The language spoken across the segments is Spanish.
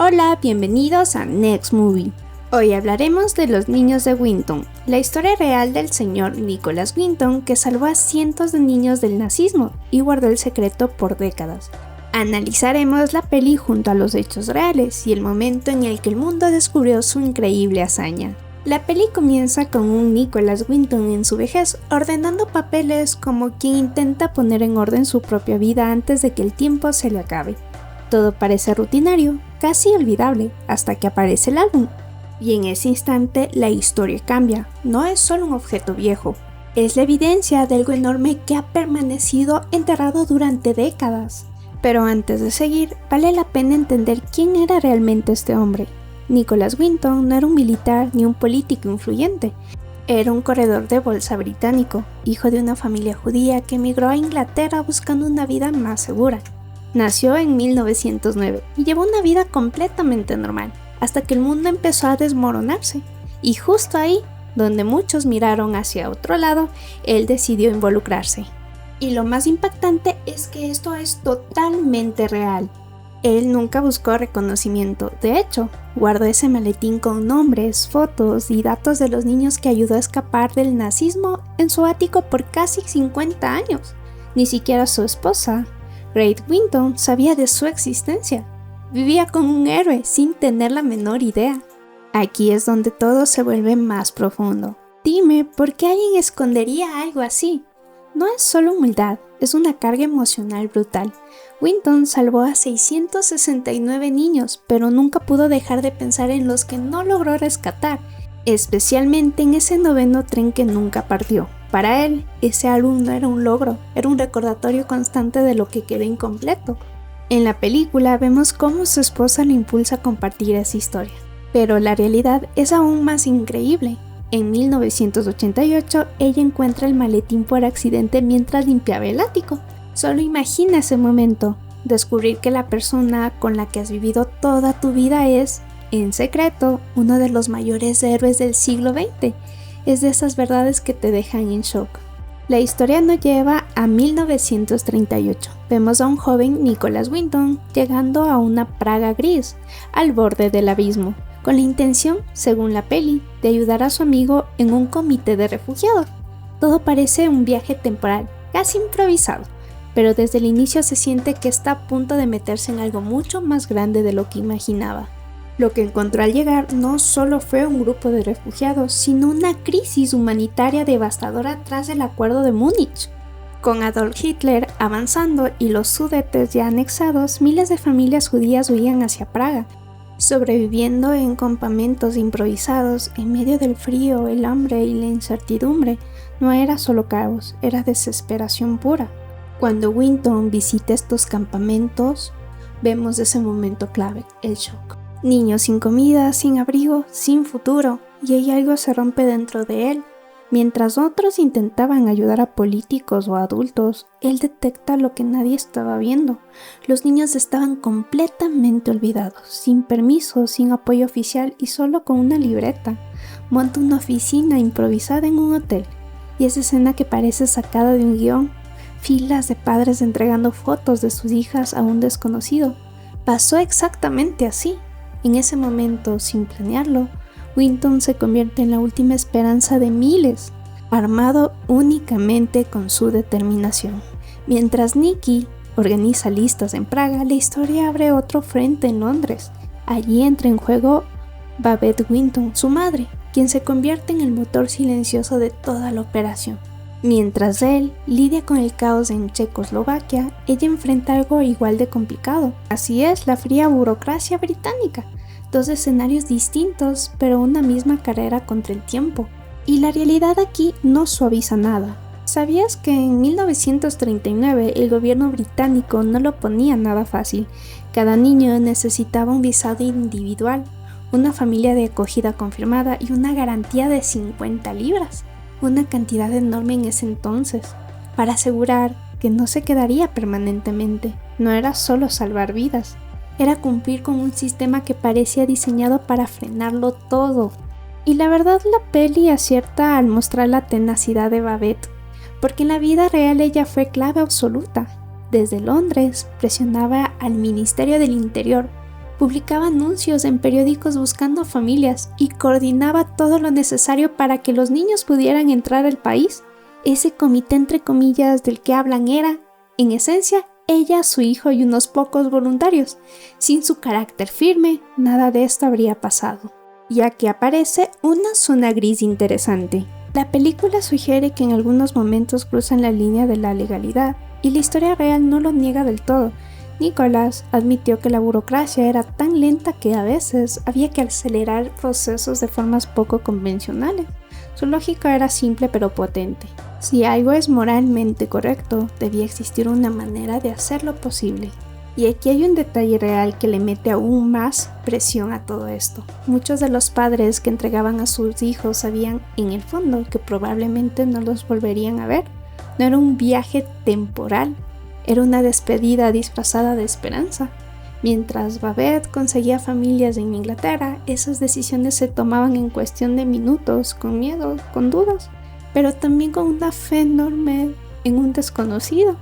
Hola, bienvenidos a Next Movie. Hoy hablaremos de los niños de Winton, la historia real del señor Nicholas Winton que salvó a cientos de niños del nazismo y guardó el secreto por décadas. Analizaremos la peli junto a los hechos reales y el momento en el que el mundo descubrió su increíble hazaña. La peli comienza con un Nicholas Winton en su vejez ordenando papeles como quien intenta poner en orden su propia vida antes de que el tiempo se le acabe. Todo parece rutinario, casi olvidable, hasta que aparece el álbum. Y en ese instante la historia cambia, no es solo un objeto viejo, es la evidencia de algo enorme que ha permanecido enterrado durante décadas. Pero antes de seguir, vale la pena entender quién era realmente este hombre. Nicholas Winton no era un militar ni un político influyente, era un corredor de bolsa británico, hijo de una familia judía que emigró a Inglaterra buscando una vida más segura. Nació en 1909 y llevó una vida completamente normal, hasta que el mundo empezó a desmoronarse. Y justo ahí, donde muchos miraron hacia otro lado, él decidió involucrarse. Y lo más impactante es que esto es totalmente real. Él nunca buscó reconocimiento, de hecho, guardó ese maletín con nombres, fotos y datos de los niños que ayudó a escapar del nazismo en su ático por casi 50 años. Ni siquiera su esposa, Grace Winton, sabía de su existencia. Vivía como un héroe sin tener la menor idea. Aquí es donde todo se vuelve más profundo. Dime, ¿por qué alguien escondería algo así? No es solo humildad, es una carga emocional brutal. Winton salvó a 669 niños, pero nunca pudo dejar de pensar en los que no logró rescatar, especialmente en ese noveno tren que nunca partió. Para él, ese álbum no era un logro, era un recordatorio constante de lo que quedó incompleto. En la película vemos cómo su esposa lo impulsa a compartir esa historia, pero la realidad es aún más increíble. En 1988, ella encuentra el maletín por accidente mientras limpiaba el ático. Solo imagina ese momento, descubrir que la persona con la que has vivido toda tu vida es, en secreto, uno de los mayores héroes del siglo XX. Es de esas verdades que te dejan en shock. La historia nos lleva a 1938. Vemos a un joven Nicholas Winton llegando a una Praga gris, al borde del abismo, con la intención, según la peli, de ayudar a su amigo en un comité de refugiados. Todo parece un viaje temporal, casi improvisado, pero desde el inicio se siente que está a punto de meterse en algo mucho más grande de lo que imaginaba. Lo que encontró al llegar no solo fue un grupo de refugiados, sino una crisis humanitaria devastadora tras el Acuerdo de Múnich. Con Adolf Hitler avanzando y los Sudetes ya anexados, miles de familias judías huían hacia Praga, sobreviviendo en campamentos improvisados en medio del frío, el hambre y la incertidumbre. No era solo caos, era desesperación pura. Cuando Winton visita estos campamentos, vemos ese momento clave, el shock. Niños sin comida, sin abrigo, sin futuro, y ahí algo se rompe dentro de él. Mientras otros intentaban ayudar a políticos o adultos, él detecta lo que nadie estaba viendo. Los niños estaban completamente olvidados, sin permiso, sin apoyo oficial y solo con una libreta. Monta una oficina improvisada en un hotel, y esa escena que parece sacada de un guión, filas de padres entregando fotos de sus hijas a un desconocido. Pasó exactamente así. En ese momento, sin planearlo, Winton se convierte en la última esperanza de miles, armado únicamente con su determinación. Mientras Nicky organiza listas en Praga, la historia abre otro frente en Londres. Allí entra en juego Babette Winton, su madre, quien se convierte en el motor silencioso de toda la operación. Mientras él lidia con el caos en Checoslovaquia, ella enfrenta algo igual de complicado. Así es, la fría burocracia británica. Dos escenarios distintos, pero una misma carrera contra el tiempo. Y la realidad aquí no suaviza nada. ¿Sabías que en 1939 el gobierno británico no lo ponía nada fácil? Cada niño necesitaba un visado individual, una familia de acogida confirmada y una garantía de 50 libras. Una cantidad enorme en ese entonces, para asegurar que no se quedaría permanentemente. No era solo salvar vidas, era cumplir con un sistema que parecía diseñado para frenarlo todo. Y la verdad la peli acierta al mostrar la tenacidad de Babette, porque en la vida real ella fue clave absoluta. Desde Londres presionaba al Ministerio del Interior Publicaba anuncios en periódicos buscando familias y coordinaba todo lo necesario para que los niños pudieran entrar al país. Ese comité entre comillas del que hablan era, en esencia, ella, su hijo y unos pocos voluntarios. Sin su carácter firme, nada de esto habría pasado. Y aquí aparece una zona gris interesante. La película sugiere que en algunos momentos cruzan la línea de la legalidad, y la historia real no lo niega del todo. Nicholas admitió que la burocracia era tan lenta que a veces había que acelerar procesos de formas poco convencionales. Su lógica era simple pero potente. Si algo es moralmente correcto, debía existir una manera de hacerlo posible. Y aquí hay un detalle real que le mete aún más presión a todo esto. Muchos de los padres que entregaban a sus hijos sabían en el fondo que probablemente no los volverían a ver. No era un viaje temporal, era una despedida disfrazada de esperanza. Mientras Babette conseguía familias en Inglaterra, esas decisiones se tomaban en cuestión de minutos, con miedo, con dudas, pero también con una fe enorme en un desconocido.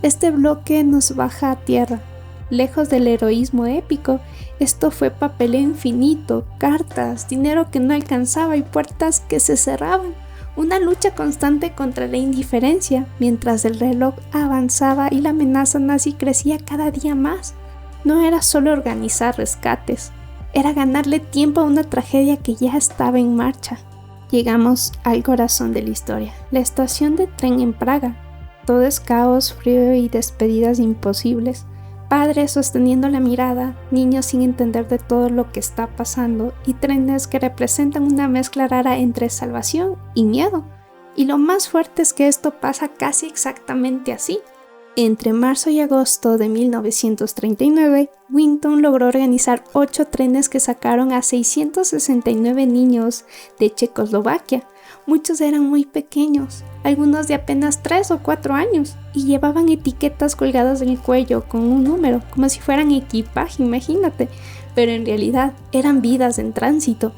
Este bloque nos baja a tierra. Lejos del heroísmo épico, esto fue papeleo infinito, cartas, dinero que no alcanzaba y puertas que se cerraban. Una lucha constante contra la indiferencia, mientras el reloj avanzaba y la amenaza nazi crecía cada día más. No era solo organizar rescates, era ganarle tiempo a una tragedia que ya estaba en marcha. Llegamos al corazón de la historia, la estación de tren en Praga. Todo es caos, frío y despedidas imposibles. Padres sosteniendo la mirada, niños sin entender de todo lo que está pasando y trenes que representan una mezcla rara entre salvación y miedo. Y lo más fuerte es que esto pasa casi exactamente así. Entre marzo y agosto de 1939, Winton logró organizar 8 trenes que sacaron a 669 niños de Checoslovaquia. Muchos eran muy pequeños, algunos de apenas 3 o 4 años, y llevaban etiquetas colgadas en el cuello con un número, como si fueran equipaje, imagínate, pero en realidad eran vidas en tránsito.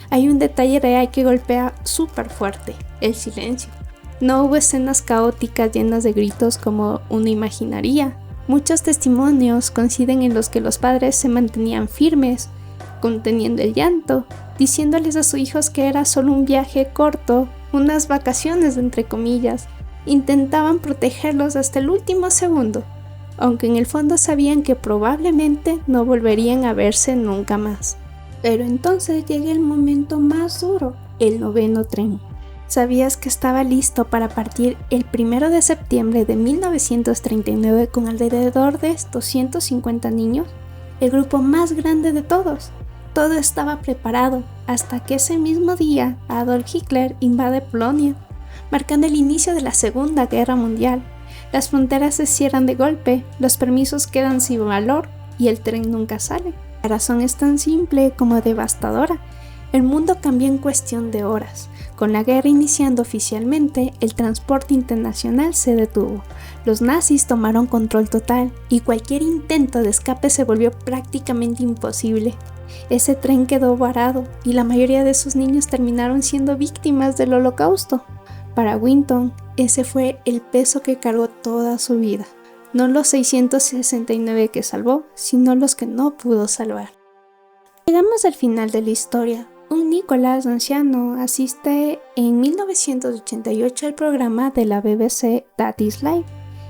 Hay un detalle real que golpea súper fuerte: el silencio. No hubo escenas caóticas llenas de gritos como uno imaginaría. Muchos testimonios coinciden en los que los padres se mantenían firmes, conteniendo el llanto, diciéndoles a sus hijos que era solo un viaje corto, unas vacaciones entre comillas. Intentaban protegerlos hasta el último segundo, aunque en el fondo sabían que probablemente no volverían a verse nunca más. Pero entonces llega el momento más duro, el 9º tren. ¿Sabías que estaba listo para partir el 1 de septiembre de 1939 con alrededor de 250 niños? El grupo más grande de todos. Todo estaba preparado hasta que ese mismo día Adolf Hitler invade Polonia, marcando el inicio de la Segunda Guerra Mundial. Las fronteras se cierran de golpe, los permisos quedan sin valor y el tren nunca sale. La razón es tan simple como devastadora. El mundo cambió en cuestión de horas. Con la guerra iniciando oficialmente, el transporte internacional se detuvo. Los nazis tomaron control total y cualquier intento de escape se volvió prácticamente imposible. Ese tren quedó varado y la mayoría de sus niños terminaron siendo víctimas del Holocausto. Para Winton, ese fue el peso que cargó toda su vida. No los 669 que salvó, sino los que no pudo salvar. Llegamos al final de la historia. Un Nicholas anciano asiste en 1988 al programa de la BBC That Is Life.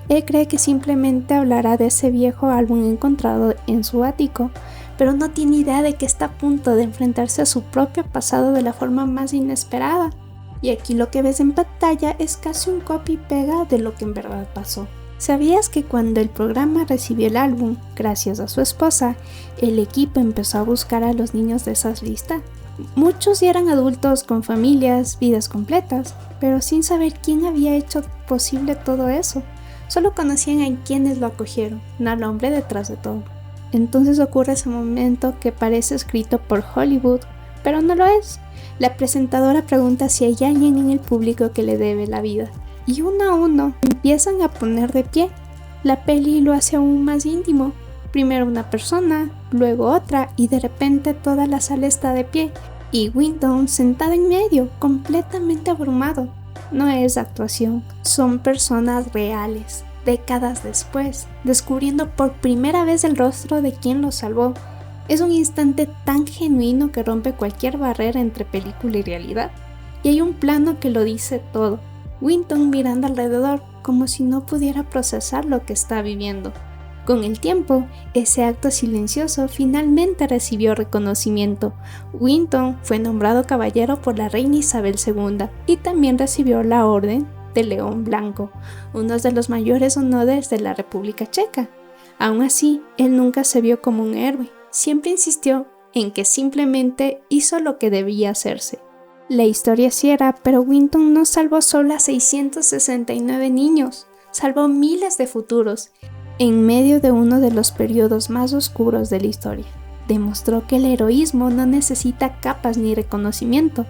Él cree que simplemente hablará de ese viejo álbum encontrado en su ático, pero no tiene idea de que está a punto de enfrentarse a su propio pasado de la forma más inesperada. Y aquí lo que ves en pantalla es casi un copy-pega de lo que en verdad pasó. ¿Sabías que cuando el programa recibió el álbum, gracias a su esposa, el equipo empezó a buscar a los niños de esas listas? Muchos ya eran adultos con familias, vidas completas, pero sin saber quién había hecho posible todo eso. Solo conocían a quienes lo acogieron, no al hombre detrás de todo. Entonces ocurre ese momento que parece escrito por Hollywood, pero no lo es. La presentadora pregunta si hay alguien en el público que le debe la vida, y uno a uno empiezan a poner de pie. La peli lo hace aún más íntimo. Primero una persona, luego otra, y de repente toda la sala está de pie, y Winton sentado en medio, completamente abrumado. No es actuación, son personas reales, décadas después, descubriendo por primera vez el rostro de quien los salvó. Es un instante tan genuino que rompe cualquier barrera entre película y realidad. Y hay un plano que lo dice todo. Winton mirando alrededor como si no pudiera procesar lo que está viviendo. Con el tiempo, ese acto silencioso finalmente recibió reconocimiento. Winton fue nombrado caballero por la reina Isabel II y también recibió la Orden del León Blanco, uno de los mayores honores de la República Checa. Aún así, él nunca se vio como un héroe, siempre insistió en que simplemente hizo lo que debía hacerse. La historia es fiera, pero Winton no salvó solo a 669 niños, salvó miles de futuros. En medio de uno de los periodos más oscuros de la historia, demostró que el heroísmo no necesita capas ni reconocimiento.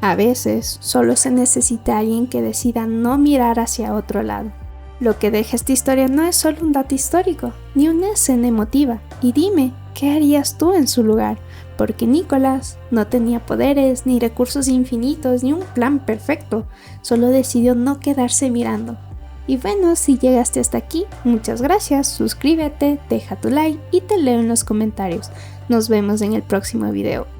A veces, solo se necesita alguien que decida no mirar hacia otro lado. Lo que deja esta historia no es solo un dato histórico, ni una escena emotiva. Y dime, ¿qué harías tú en su lugar? Porque Nicholas no tenía poderes, ni recursos infinitos, ni un plan perfecto. Solo decidió no quedarse mirando. Y bueno, si llegaste hasta aquí, muchas gracias, suscríbete, deja tu like y te leo en los comentarios. Nos vemos en el próximo video.